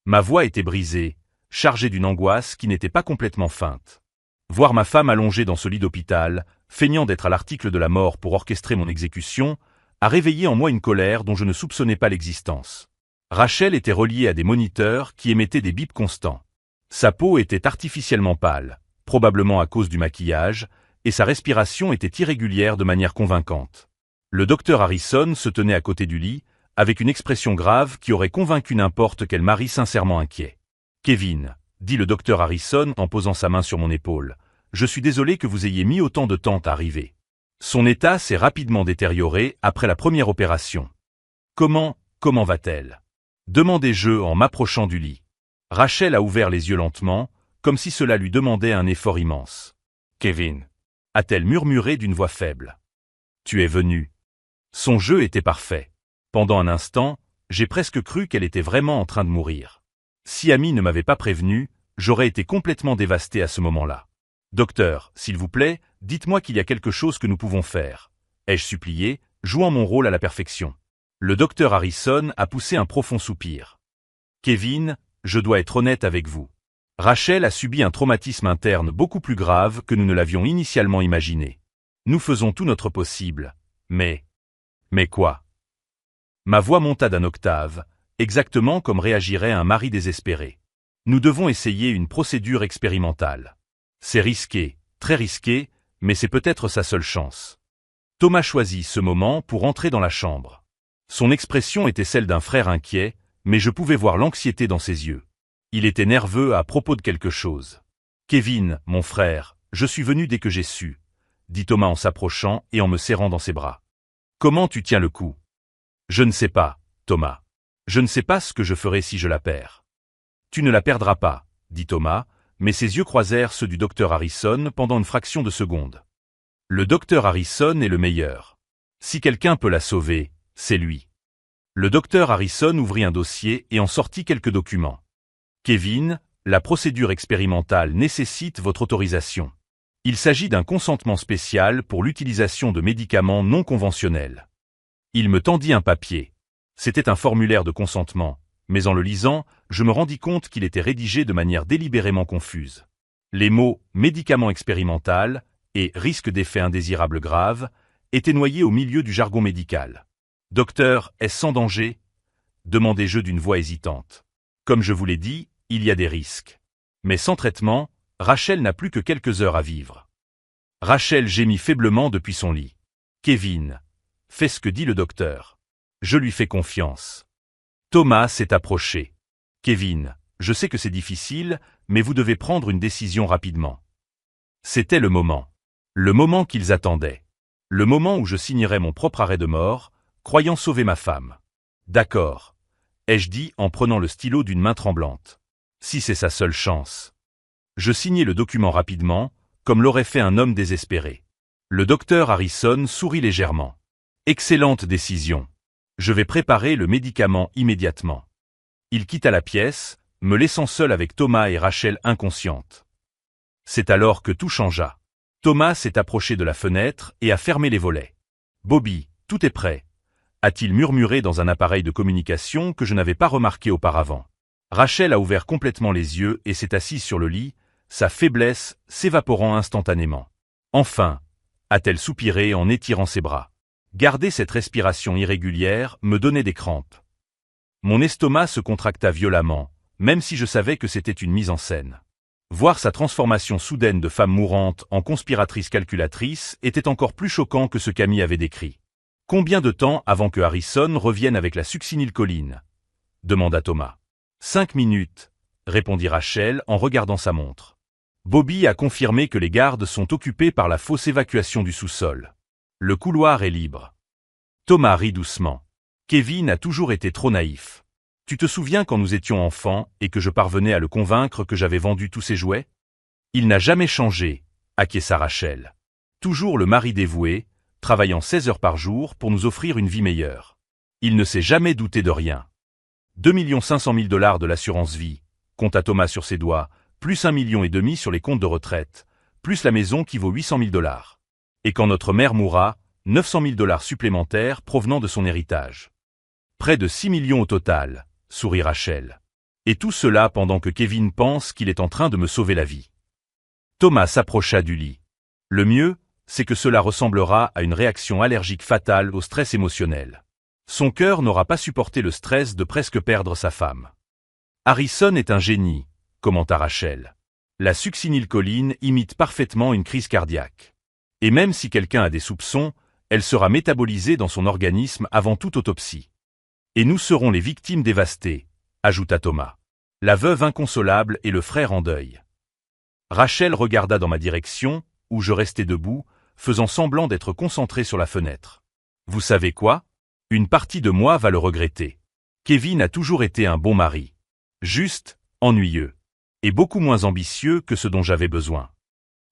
Ma voix était brisée, chargée d'une angoisse qui n'était pas complètement feinte. Voir ma femme allongée dans ce lit d'hôpital, feignant d'être à l'article de la mort pour orchestrer mon exécution, a réveillé en moi une colère dont je ne soupçonnais pas l'existence. Rachel était reliée à des moniteurs qui émettaient des bips constants. Sa peau était artificiellement pâle, probablement à cause du maquillage, et sa respiration était irrégulière de manière convaincante. Le docteur Harrison se tenait à côté du lit, avec une expression grave qui aurait convaincu n'importe quel mari sincèrement inquiet. « Kevin, » dit le docteur Harrison en posant sa main sur mon épaule, « je suis désolé que vous ayez mis autant de temps à arriver. » Son état s'est rapidement détérioré après la première opération. « Comment va-t-elle » demandai-je en m'approchant du lit. Rachel a ouvert les yeux lentement, comme si cela lui demandait un effort immense. « Kevin » a-t-elle murmuré d'une voix faible. « Tu es venu. » Son jeu était parfait. Pendant un instant, j'ai presque cru qu'elle était vraiment en train de mourir. Si Amy ne m'avait pas prévenu, j'aurais été complètement dévasté à ce moment-là. « Docteur, s'il vous plaît, dites-moi qu'il y a quelque chose que nous pouvons faire. » ai-je supplié, jouant mon rôle à la perfection. Le docteur Harrison a poussé un profond soupir. « Kevin, je dois être honnête avec vous. Rachel a subi un traumatisme interne beaucoup plus grave que nous ne l'avions initialement imaginé. Nous faisons tout notre possible, mais... Mais quoi? Ma voix monta d'un octave, exactement comme réagirait un mari désespéré. Nous devons essayer une procédure expérimentale. C'est risqué, très risqué, mais c'est peut-être sa seule chance. Thomas choisit ce moment pour entrer dans la chambre. Son expression était celle d'un frère inquiet, mais je pouvais voir l'anxiété dans ses yeux. Il était nerveux à propos de quelque chose. « Kevin, mon frère, je suis venu dès que j'ai su, » dit Thomas en s'approchant et en me serrant dans ses bras. « Comment tu tiens le coup? » « Je ne sais pas, Thomas. Je ne sais pas ce que je ferai si je la perds. »« Tu ne la perdras pas, » dit Thomas, mais ses yeux croisèrent ceux du docteur Harrison pendant une fraction de seconde. Le docteur Harrison est le meilleur. Si quelqu'un peut la sauver, c'est lui. Le docteur Harrison ouvrit un dossier et en sortit quelques documents. « Kevin, la procédure expérimentale nécessite votre autorisation. Il s'agit d'un consentement spécial pour l'utilisation de médicaments non conventionnels. » Il me tendit un papier. C'était un formulaire de consentement, mais en le lisant, je me rendis compte qu'il était rédigé de manière délibérément confuse. Les mots « médicament expérimental » et « risque d'effets indésirables graves » étaient noyés au milieu du jargon médical. « Docteur, est-ce sans danger ?» demandai-je d'une voix hésitante. Comme je vous l'ai dit, il y a des risques. Mais sans traitement, Rachel n'a plus que quelques heures à vivre. Rachel gémit faiblement depuis son lit. « Kevin, fais ce que dit le docteur. Je lui fais confiance. » Thomas s'est approché. « Kevin, je sais que c'est difficile, mais vous devez prendre une décision rapidement. » C'était le moment. Le moment qu'ils attendaient. Le moment où je signerais mon propre arrêt de mort, croyant sauver ma femme. « D'accord, » ai-je dit en prenant le stylo d'une main tremblante. « Si c'est sa seule chance. » Je signai le document rapidement, comme l'aurait fait un homme désespéré. Le docteur Harrison sourit légèrement. « Excellente décision. Je vais préparer le médicament immédiatement. Il quitta la pièce, me laissant seul avec Thomas et Rachel inconsciente. C'est alors que tout changea. Thomas s'est approché de la fenêtre et a fermé les volets. « Bobby, tout est prêt », a-t-il murmuré dans un appareil de communication que je n'avais pas remarqué auparavant. Rachel a ouvert complètement les yeux et s'est assise sur le lit, sa faiblesse s'évaporant instantanément. Enfin, a-t-elle soupiré en étirant ses bras. Garder cette respiration irrégulière me donnait des crampes. Mon estomac se contracta violemment, même si je savais que c'était une mise en scène. Voir sa transformation soudaine de femme mourante en conspiratrice calculatrice était encore plus choquant que ce qu'Amy avait décrit. « Combien de temps avant que Harrison revienne avec la succinylcholine » demanda Thomas. « 5 minutes, répondit Rachel en regardant sa montre. Bobby a confirmé que les gardes sont occupés par la fausse évacuation du sous-sol. Le couloir est libre. Thomas rit doucement. Kevin a toujours été trop naïf. Tu te souviens quand nous étions enfants et que je parvenais à le convaincre que j'avais vendu tous ses jouets? Il n'a jamais changé, acquiesça Rachel. Toujours le mari dévoué, travaillant 16 heures par jour pour nous offrir une vie meilleure. Il ne s'est jamais douté de rien. 2 500 000 $ de l'assurance vie, compta Thomas sur ses doigts, plus 1,5 million sur les comptes de retraite, plus la maison qui vaut 800 000 $. Et quand notre mère mourra, 900 000 $ supplémentaires provenant de son héritage. Près de 6 millions au total, sourit Rachel. Et tout cela pendant que Kevin pense qu'il est en train de me sauver la vie. Thomas s'approcha du lit. Le mieux, c'est que cela ressemblera à une réaction allergique fatale au stress émotionnel. Son cœur n'aura pas supporté le stress de presque perdre sa femme. Harrison est un génie, commenta Rachel. La succinylcholine imite parfaitement une crise cardiaque. Et même si quelqu'un a des soupçons, elle sera métabolisée dans son organisme avant toute autopsie. Et nous serons les victimes dévastées, ajouta Thomas. La veuve inconsolable et le frère en deuil. Rachel regarda dans ma direction, où je restais debout, faisant semblant d'être concentré sur la fenêtre. Vous savez quoi? Une partie de moi va le regretter. Kevin a toujours été un bon mari. Juste, ennuyeux. Et beaucoup moins ambitieux que ce dont j'avais besoin.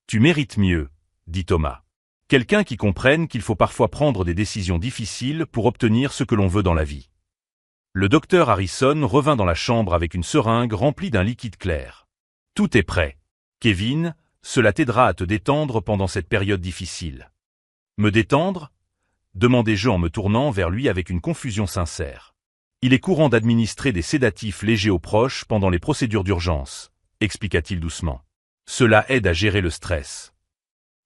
Tu mérites mieux, dit Thomas. Quelqu'un qui comprenne qu'il faut parfois prendre des décisions difficiles pour obtenir ce que l'on veut dans la vie. Le docteur Harrison revint dans la chambre avec une seringue remplie d'un liquide clair. Tout est prêt. Kevin, cela t'aidera à te détendre pendant cette période difficile. Me détendre? Demandai-je en me tournant vers lui avec une confusion sincère. Il est courant d'administrer des sédatifs légers aux proches pendant les procédures d'urgence, expliqua-t-il doucement. Cela aide à gérer le stress.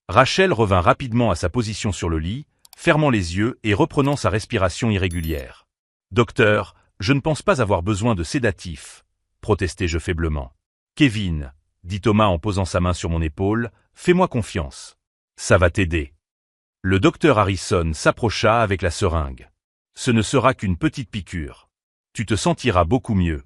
Rachel revint rapidement à sa position sur le lit, fermant les yeux et reprenant sa respiration irrégulière. Docteur, je ne pense pas avoir besoin de sédatifs, protestai-je faiblement. Kevin, dit Thomas en posant sa main sur mon épaule, fais-moi confiance. Ça va t'aider. Le docteur Harrison s'approcha avec la seringue. Ce ne sera qu'une petite piqûre. Tu te sentiras beaucoup mieux.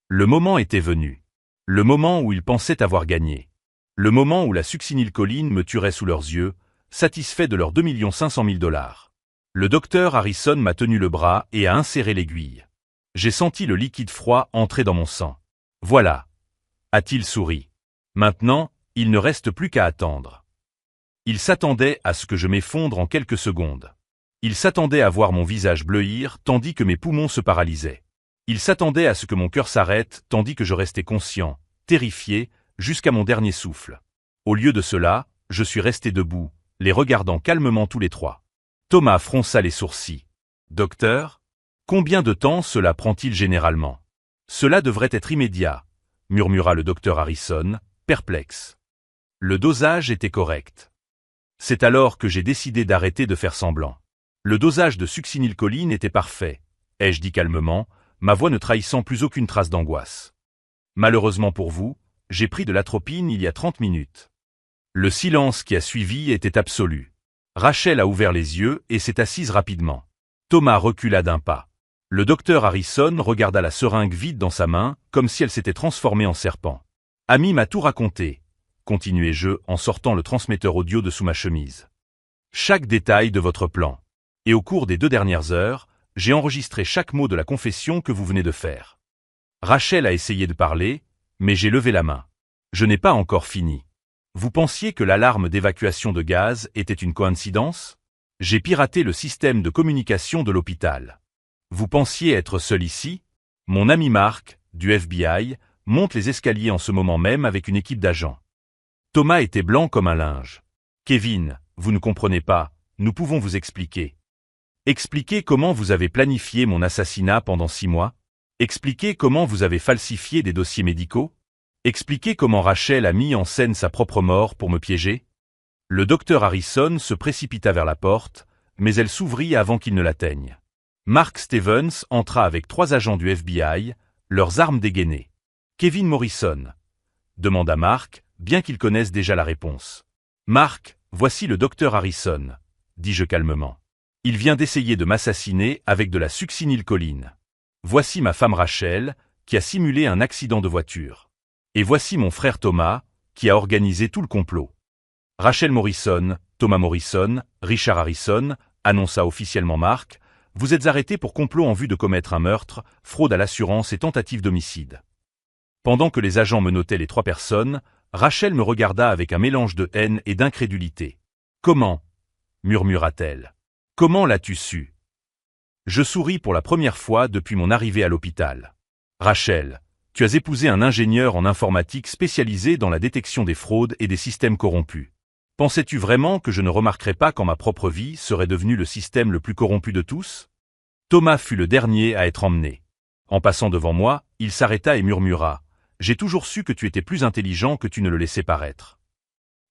Le moment était venu. Le moment où ils pensaient avoir gagné. Le moment où la succinylcholine me tuerait sous leurs yeux, satisfait de leurs 2 500 000 $. Le docteur Harrison m'a tenu le bras et a inséré l'aiguille. J'ai senti le liquide froid entrer dans mon sang. Voilà, a-t-il souri. Maintenant, il ne reste plus qu'à attendre. Il s'attendait à ce que je m'effondre en quelques secondes. Il s'attendait à voir mon visage bleuir tandis que mes poumons se paralysaient. Il s'attendait à ce que mon cœur s'arrête tandis que je restais conscient, terrifié, jusqu'à mon dernier souffle. Au lieu de cela, je suis resté debout, les regardant calmement tous les trois. Thomas fronça les sourcils. Docteur, combien de temps cela prend-il généralement? Cela devrait être immédiat, murmura le docteur Harrison, perplexe. Le dosage était correct. C'est alors que j'ai décidé d'arrêter de faire semblant. Le dosage de succinylcholine était parfait, ai-je dit calmement, ma voix ne trahissant plus aucune trace d'angoisse. Malheureusement pour vous, j'ai pris de l'atropine il y a 30 minutes. Le silence qui a suivi était absolu. Rachel a ouvert les yeux et s'est assise rapidement. Thomas recula d'un pas. Le docteur Harrison regarda la seringue vide dans sa main, comme si elle s'était transformée en serpent. Amy m'a tout raconté, continuai-je en sortant le transmetteur audio de sous ma chemise. Chaque détail de votre plan. Et au cours des 2 dernières heures, j'ai enregistré chaque mot de la confession que vous venez de faire. Rachel a essayé de parler, mais j'ai levé la main. Je n'ai pas encore fini. Vous pensiez que l'alarme d'évacuation de gaz était une coïncidence? J'ai piraté le système de communication de l'hôpital. Vous pensiez être seul ici? Mon ami Mark, du FBI, monte les escaliers en ce moment même avec une équipe d'agents. Thomas était blanc comme un linge. Kevin, vous ne comprenez pas, nous pouvons vous expliquer. Expliquez comment vous avez planifié mon assassinat pendant 6 mois? Expliquez comment vous avez falsifié des dossiers médicaux? Expliquez comment Rachel a mis en scène sa propre mort pour me piéger? Le docteur Harrison se précipita vers la porte, mais elle s'ouvrit avant qu'il ne l'atteigne. Mark Stevens entra avec 3 agents du FBI, leurs armes dégainées. « Kevin Morrison ?» demanda Mark, bien qu'il connaisse déjà la réponse. « Mark, voici le docteur Harrison, » dis-je calmement. « Il vient d'essayer de m'assassiner avec de la succinylcholine. Voici ma femme Rachel, qui a simulé un accident de voiture. Et voici mon frère Thomas, qui a organisé tout le complot. » Rachel Morrison, Thomas Morrison, Richard Harrison, annonça officiellement Mark, vous êtes arrêtés pour complot en vue de commettre un meurtre, fraude à l'assurance et tentative d'homicide. Pendant que les agents menottaient les 3 personnes, Rachel me regarda avec un mélange de haine et d'incrédulité. Comment? Murmura-t-elle. Comment l'as-tu su? Je souris pour la première fois depuis mon arrivée à l'hôpital. Rachel, tu as épousé un ingénieur en informatique spécialisé dans la détection des fraudes et des systèmes corrompus. Pensais-tu vraiment que je ne remarquerais pas quand ma propre vie serait devenue le système le plus corrompu de tous? Thomas fut le dernier à être emmené. En passant devant moi, il s'arrêta et murmura « J'ai toujours su que tu étais plus intelligent que tu ne le laissais paraître. »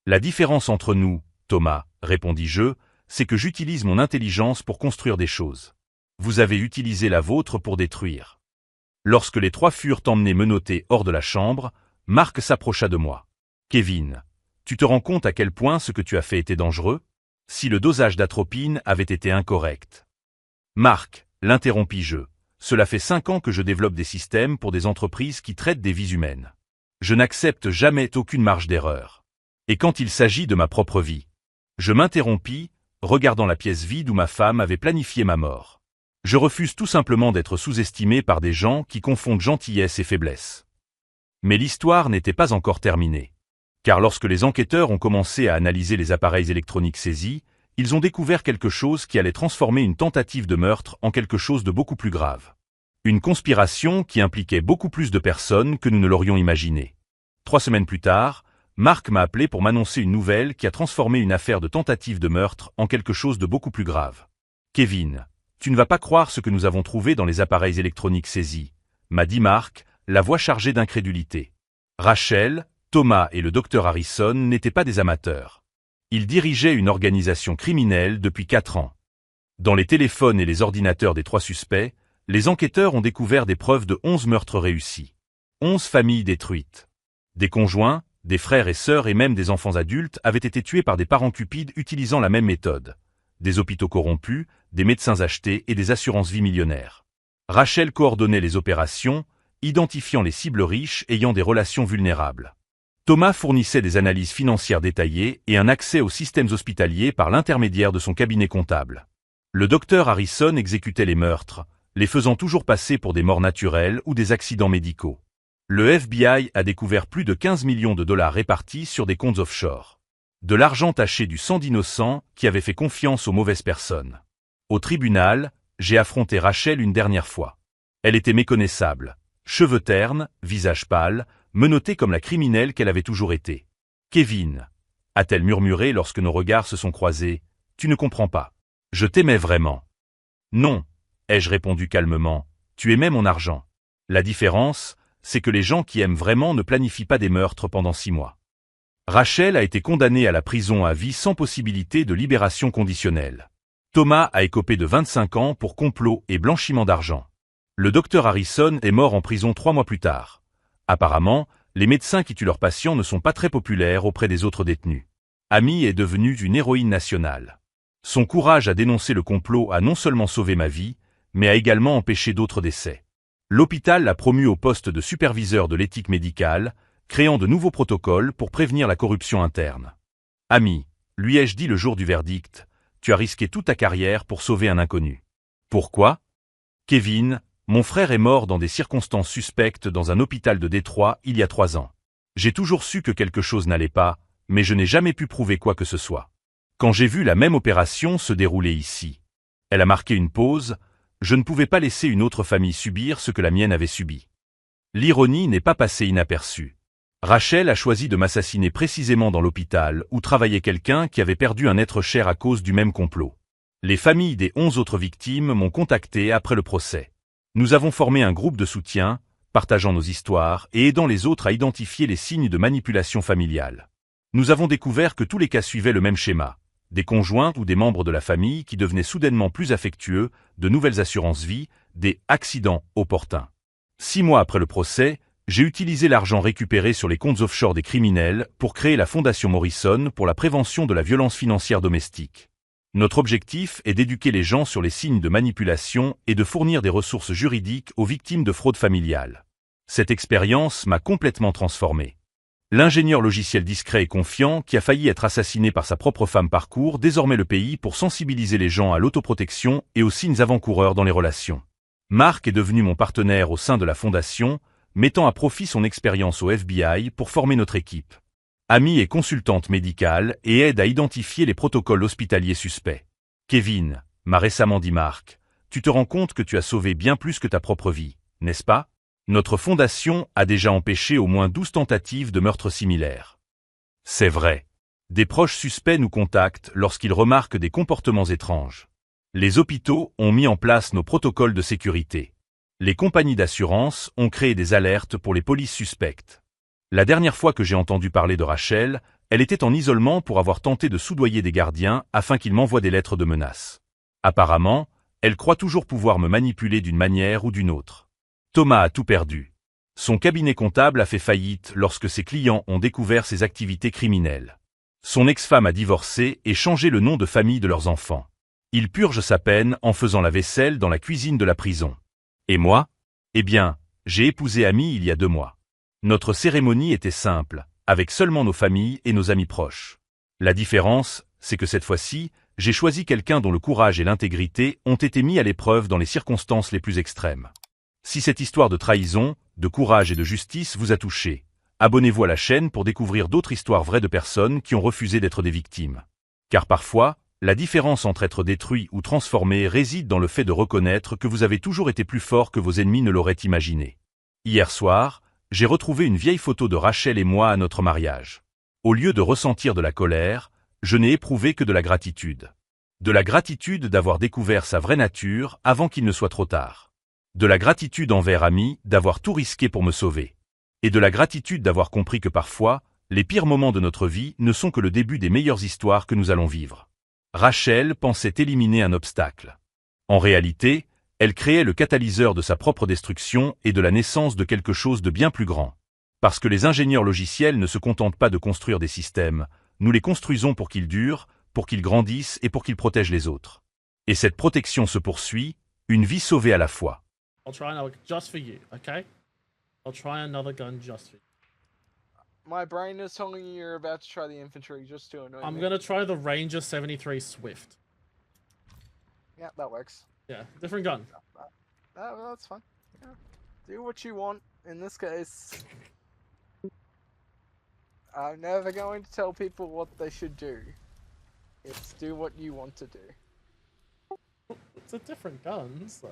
La différence entre nous, Thomas, répondis-je, c'est que j'utilise mon intelligence pour construire des choses. Vous avez utilisé la vôtre pour détruire. Lorsque les 3 furent emmenés menottés hors de la chambre, Mark s'approcha de moi. Kevin, tu te rends compte à quel point ce que tu as fait était dangereux? Si le dosage d'atropine avait été incorrect. Mark, l'interrompis-je, cela fait 5 ans que je développe des systèmes pour des entreprises qui traitent des vies humaines. Je n'accepte jamais aucune marge d'erreur. Et quand il s'agit de ma propre vie? Je m'interrompis, regardant la pièce vide où ma femme avait planifié ma mort. Je refuse tout simplement d'être sous-estimé par des gens qui confondent gentillesse et faiblesse. Mais l'histoire n'était pas encore terminée. Car lorsque les enquêteurs ont commencé à analyser les appareils électroniques saisis, ils ont découvert quelque chose qui allait transformer une tentative de meurtre en quelque chose de beaucoup plus grave. Une conspiration qui impliquait beaucoup plus de personnes que nous ne l'aurions imaginé. 3 semaines plus tard, Mark m'a appelé pour m'annoncer une nouvelle qui a transformé une affaire de tentative de meurtre en quelque chose de beaucoup plus grave. Kevin, tu ne vas pas croire ce que nous avons trouvé dans les appareils électroniques saisis, m'a dit Mark, la voix chargée d'incrédulité. Rachel, Thomas et le docteur Harrison n'étaient pas des amateurs. Ils dirigeaient une organisation criminelle depuis 4 ans. Dans les téléphones et les ordinateurs des 3 suspects, les enquêteurs ont découvert des preuves de 11 meurtres réussis. 11 familles détruites. Des conjoints, des frères et sœurs et même des enfants adultes avaient été tués par des parents cupides utilisant la même méthode. Des hôpitaux corrompus, des médecins achetés et des assurances-vie millionnaires. Rachel coordonnait les opérations, identifiant les cibles riches ayant des relations vulnérables. Thomas fournissait des analyses financières détaillées et un accès aux systèmes hospitaliers par l'intermédiaire de son cabinet comptable. Le docteur Harrison exécutait les meurtres, les faisant toujours passer pour des morts naturelles ou des accidents médicaux. Le FBI a découvert plus de 15 millions de dollars répartis sur des comptes offshore. De l'argent taché du sang d'innocents qui avaient fait confiance aux mauvaises personnes. Au tribunal, j'ai affronté Rachel une dernière fois. Elle était méconnaissable, cheveux ternes, visage pâle, menottée comme la criminelle qu'elle avait toujours été. « Kevin » a-t-elle murmuré lorsque nos regards se sont croisés, « tu ne comprends pas. Je t'aimais vraiment. »« Non » ai-je répondu calmement, « tu aimais mon argent. La différence, c'est que les gens qui aiment vraiment ne planifient pas des meurtres pendant 6 mois. » Rachel a été condamnée à la prison à vie sans possibilité de libération conditionnelle. Thomas a écopé de 25 ans pour complot et blanchiment d'argent. Le docteur Harrison est mort en prison 3 mois plus tard. Apparemment, les médecins qui tuent leurs patients ne sont pas très populaires auprès des autres détenus. Amy est devenue une héroïne nationale. Son courage à dénoncer le complot a non seulement sauvé ma vie, mais a également empêché d'autres décès. L'hôpital l'a promue au poste de superviseur de l'éthique médicale, créant de nouveaux protocoles pour prévenir la corruption interne. Amy, lui ai-je dit le jour du verdict, tu as risqué toute ta carrière pour sauver un inconnu. Pourquoi? Kevin, mon frère est mort dans des circonstances suspectes dans un hôpital de Détroit il y a 3 ans. J'ai toujours su que quelque chose n'allait pas, mais je n'ai jamais pu prouver quoi que ce soit. Quand j'ai vu la même opération se dérouler ici. Elle a marqué une pause, Je ne pouvais pas laisser une autre famille subir ce que la mienne avait subi. L'ironie n'est pas passée inaperçue. Rachel a choisi de m'assassiner précisément dans l'hôpital où travaillait quelqu'un qui avait perdu un être cher à cause du même complot. Les familles des 11 autres victimes m'ont contacté après le procès. Nous avons formé un groupe de soutien, partageant nos histoires et aidant les autres à identifier les signes de manipulation familiale. Nous avons découvert que tous les cas suivaient le même schéma. Des conjoints ou des membres de la famille qui devenaient soudainement plus affectueux, de nouvelles assurances-vie, des accidents opportuns. 6 mois après le procès, j'ai utilisé l'argent récupéré sur les comptes offshore des criminels pour créer la Fondation Morrison pour la prévention de la violence financière domestique. Notre objectif est d'éduquer les gens sur les signes de manipulation et de fournir des ressources juridiques aux victimes de fraude familiale. Cette expérience m'a complètement transformé. L'ingénieur logiciel discret et confiant qui a failli être assassiné par sa propre femme parcourt désormais le pays pour sensibiliser les gens à l'autoprotection et aux signes avant-coureurs dans les relations. Marc est devenu mon partenaire au sein de la Fondation, mettant à profit son expérience au FBI pour former notre équipe. Amie et consultante médicale et aide à identifier les protocoles hospitaliers suspects. Kevin, m'a récemment dit Marc, tu te rends compte que tu as sauvé bien plus que ta propre vie, n'est-ce pas? Notre fondation a déjà empêché au moins 12 tentatives de meurtres similaires. C'est vrai. Des proches suspects nous contactent lorsqu'ils remarquent des comportements étranges. Les hôpitaux ont mis en place nos protocoles de sécurité. Les compagnies d'assurance ont créé des alertes pour les polices suspectes. La dernière fois que j'ai entendu parler de Rachel, elle était en isolement pour avoir tenté de soudoyer des gardiens afin qu'ils m'envoient des lettres de menace. Apparemment, elle croit toujours pouvoir me manipuler d'une manière ou d'une autre. Thomas a tout perdu. Son cabinet comptable a fait faillite lorsque ses clients ont découvert ses activités criminelles. Son ex-femme a divorcé et changé le nom de famille de leurs enfants. Il purge sa peine en faisant la vaisselle dans la cuisine de la prison. Et moi? Eh bien, j'ai épousé Amy il y a 2 mois. Notre cérémonie était simple, avec seulement nos familles et nos amis proches. La différence, c'est que cette fois-ci, j'ai choisi quelqu'un dont le courage et l'intégrité ont été mis à l'épreuve dans les circonstances les plus extrêmes. Si cette histoire de trahison, de courage et de justice vous a touché, abonnez-vous à la chaîne pour découvrir d'autres histoires vraies de personnes qui ont refusé d'être des victimes. Car parfois, la différence entre être détruit ou transformé réside dans le fait de reconnaître que vous avez toujours été plus fort que vos ennemis ne l'auraient imaginé. Hier soir, j'ai retrouvé une vieille photo de Rachel et moi à notre mariage. Au lieu de ressentir de la colère, je n'ai éprouvé que de la gratitude. De la gratitude d'avoir découvert sa vraie nature avant qu'il ne soit trop tard. De la gratitude envers Amy d'avoir tout risqué pour me sauver. Et de la gratitude d'avoir compris que parfois, les pires moments de notre vie ne sont que le début des meilleures histoires que nous allons vivre. Rachel pensait éliminer un obstacle. En réalité, elle créait le catalyseur de sa propre destruction et de la naissance de quelque chose de bien plus grand. Parce que les ingénieurs logiciels ne se contentent pas de construire des systèmes, nous les construisons pour qu'ils durent, pour qu'ils grandissent et pour qu'ils protègent les autres. Et cette protection se poursuit, une vie sauvée à la fois. I'll try another just for you, okay? I'll try another gun just for you. My brain is telling you you're about to try the infantry just to annoy me. I'm gonna try the Ranger 73 Swift. Yeah, that works. Yeah, different gun. That's fine. Yeah. Do what you want. In this case, I'm never going to tell people what they should do. It's do what you want to do. It's a different gun, so...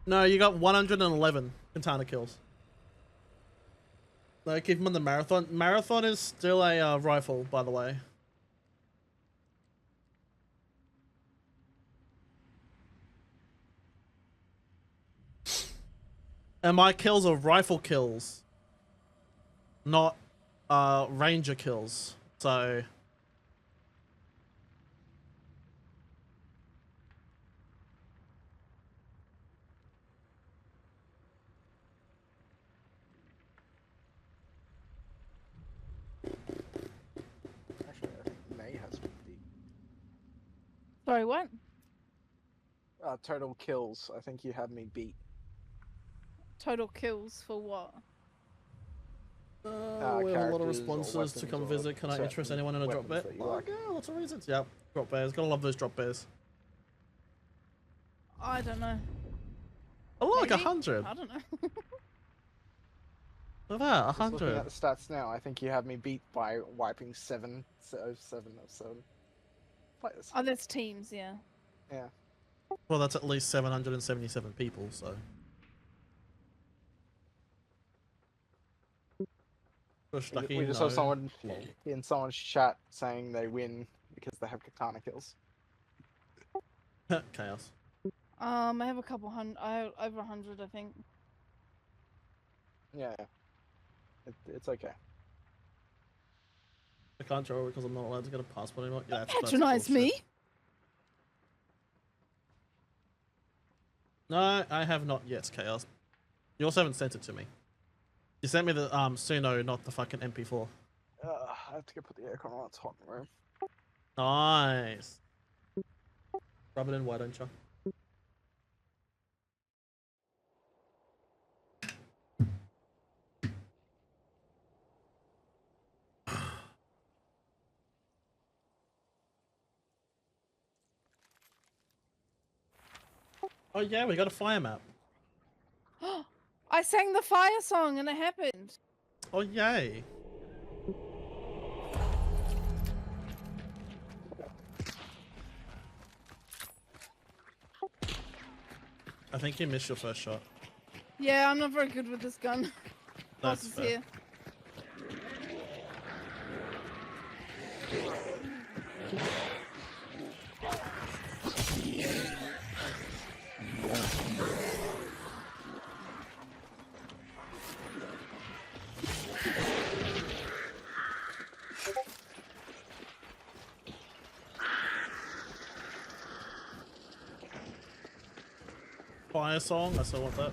No, you got 111 katana kills. No, keep him on the marathon. Marathon is still a rifle, by the way. And my kills are rifle kills, not ranger kills. So... Actually, I think May has me beat. Sorry, what? Total kills. I think you had me beat. Total kills for what? we have a lot of characters or responses to come weapons or visit. Can I interest certain anyone in a drop weapons bear? that you Oh, like. yeah, lots of reasons. Yeah, drop bears. Gotta love those drop bears. I don't know. Oh, look, Maybe? 100. I don't know. Look at that, Just looking 100. at the stats now, I think you have me beat by wiping 7 of 7 players. Oh, that's teams, yeah. Yeah. Well, that's at least 777 people, so. Push lucky, We just saw no. someone Lol. in someone's chat saying they win because they have katana kills. Chaos. I have a couple hundred. I have over 100, I think. Yeah. It's okay. I can't draw because I'm not allowed to get a passport anymore. Yeah, that's Patronize me. bullshit. No, I have not yet, Chaos. You also haven't sent it to me. You sent me the Suno, not the fucking MP4. I have to go put the aircon on. It's hot in the room. Nice. Rub it in, why don't you? Oh yeah, we got a fire map. I sang the fire song and it happened. Oh yay. I think you missed your first shot. Yeah, I'm not very good with this gun. Boss That's is fair. here. Fire song, I still want that.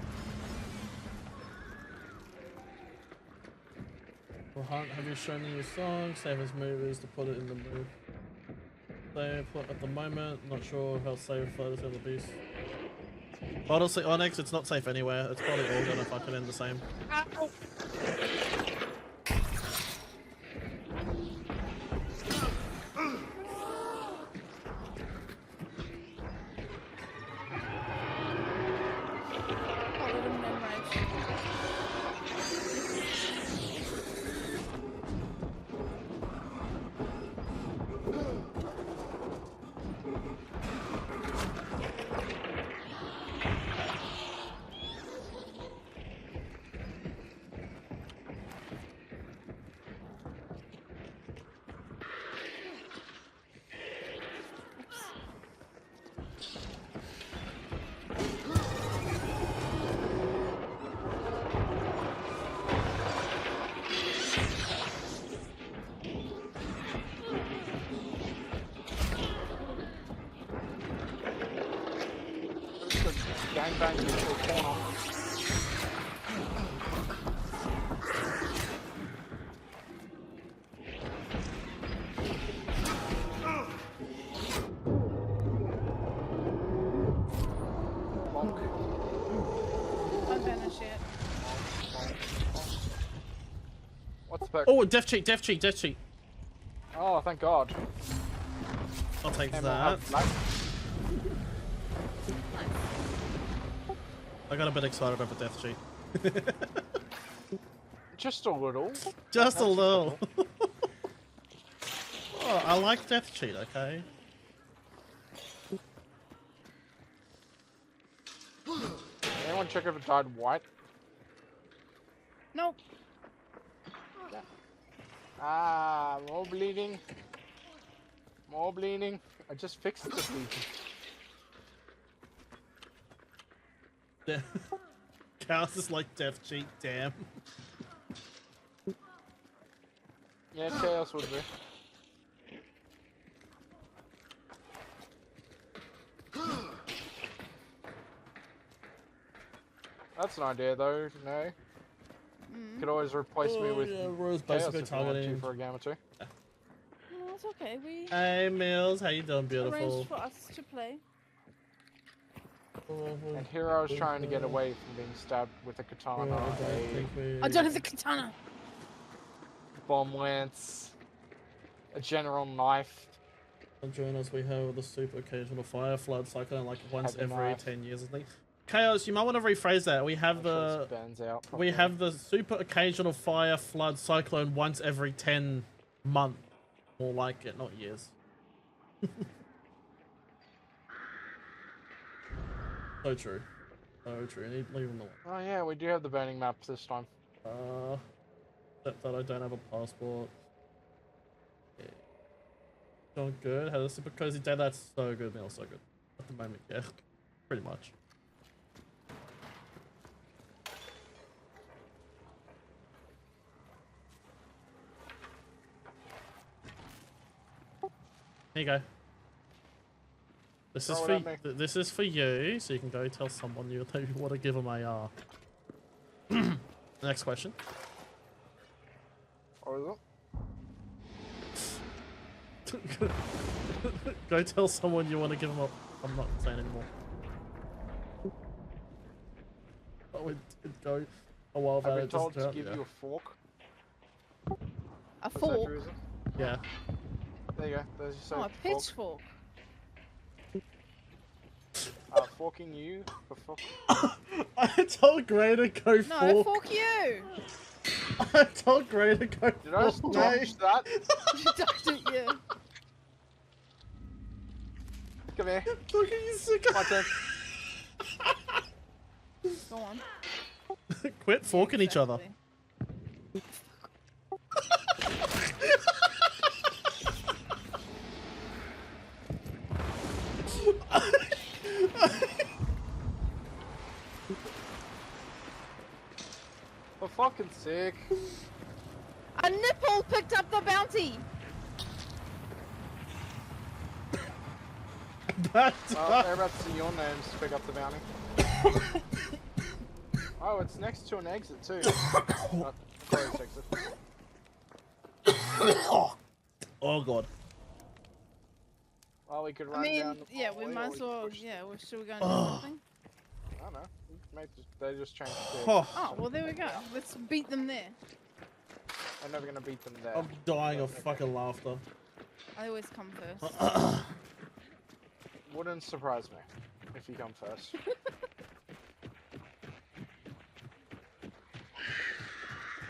Well, Hunt, have you shown me your song? Save as movies to put it in the move. Save at the moment, not sure how save photos of the beast. Honestly, Onyx, it's not safe anywhere. It's probably all gonna fucking end the same. Ow. I'll let him memorize. Gang bang into a corner. Bonk. Don't banish yet. What's the perk? Oh, death cheat, death cheat, death cheat. Oh, thank God. I'll take Emma that. have black. I got a bit excited over death cheat. Just a little. Just a That's little. Oh, I like death cheat, okay? Anyone check if it died white? Nope. Ah, more bleeding. More bleeding. I just fixed the bleeding. Chaos is like death cheat, damn. Yeah, chaos would be. That's an idea, though. No, could always replace me with Rose chaos basically if you want to targeting. for a game or two. No, it's okay. We Hey Mills, how you doing, beautiful? arranged for us to play. And here I was trying to get away from being stabbed with a katana, I don't have the katana. bomb lance, a general knife. Join us, we have the super occasional fire flood cyclone like once Have a every knife. 10 years, I think. Chaos, you might want to rephrase that. We have Make sure the this burns out we properly. have the super occasional fire, flood, cyclone once every 10 months. More like it, not years. So true. So true. Leave them alone. Oh yeah, we do have the burning map this time. Except that I don't have a passport. Yeah. Not good. Had a super cozy day. That's so good, Neil. So good. At the moment, yeah. Pretty much. Here you go. This is Throw for it at me. this is for you, so you can go tell someone you want to give them a Next question. Or is it? Go tell someone you want to give them a. I'm not saying anymore. Oh, it did go a while I've back. been It told just to give yeah. you a fork. A Is that fork? true, is it? Yeah. There you go. There's your Oh, a fork. pitchfork. Forking you for fork. I told Gray to go No, fork. fork you! I told Gray to go Did I just fork. dodge that? You ducked it, yeah. Come here. Look at you, sick. My turn. Go on. Quit forking each other. Exactly. For fucking sake. A nipple picked up the bounty! That's Well, they're about to see your names pick up the bounty. Oh, it's next to an exit too. Closed exit. Oh god. Well, we could I run mean, down the yeah, we hallway, might or as could well, push yeah, should we go and do Ugh. something? I don't know. They just changed the Oh, Oh, well, there we go. Let's beat them there. We're never gonna beat them there. I'm dying of fucking laughter. I always come first. Wouldn't surprise me if you come first.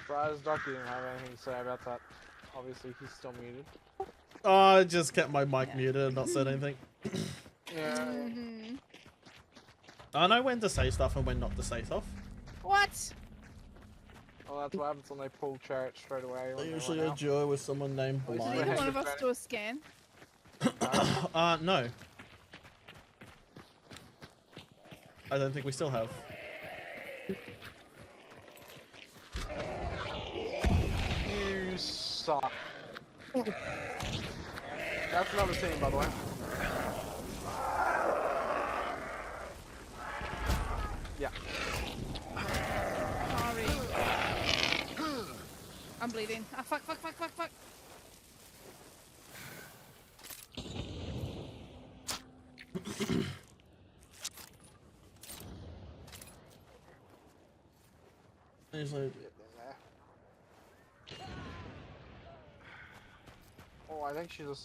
Surprised Ducky didn't have anything to say about that. Obviously, he's still muted. Oh, I just kept my mic Yeah. muted and not said anything. Yeah. Mm-hmm. I know when to say stuff and when not to say stuff. What? Well, that's what happens when they pull chariot straight away. I when they usually run a out. duo with someone named Oh, Did Why? Blind. either one of Behind us the do a scan? No. I don't think we still have. You suck. That's another team, by the way. Yeah. Sorry. I'm bleeding. Ah, fuck, fuck, fuck, fuck, fuck. Usually, Get in there. Oh, I think she's a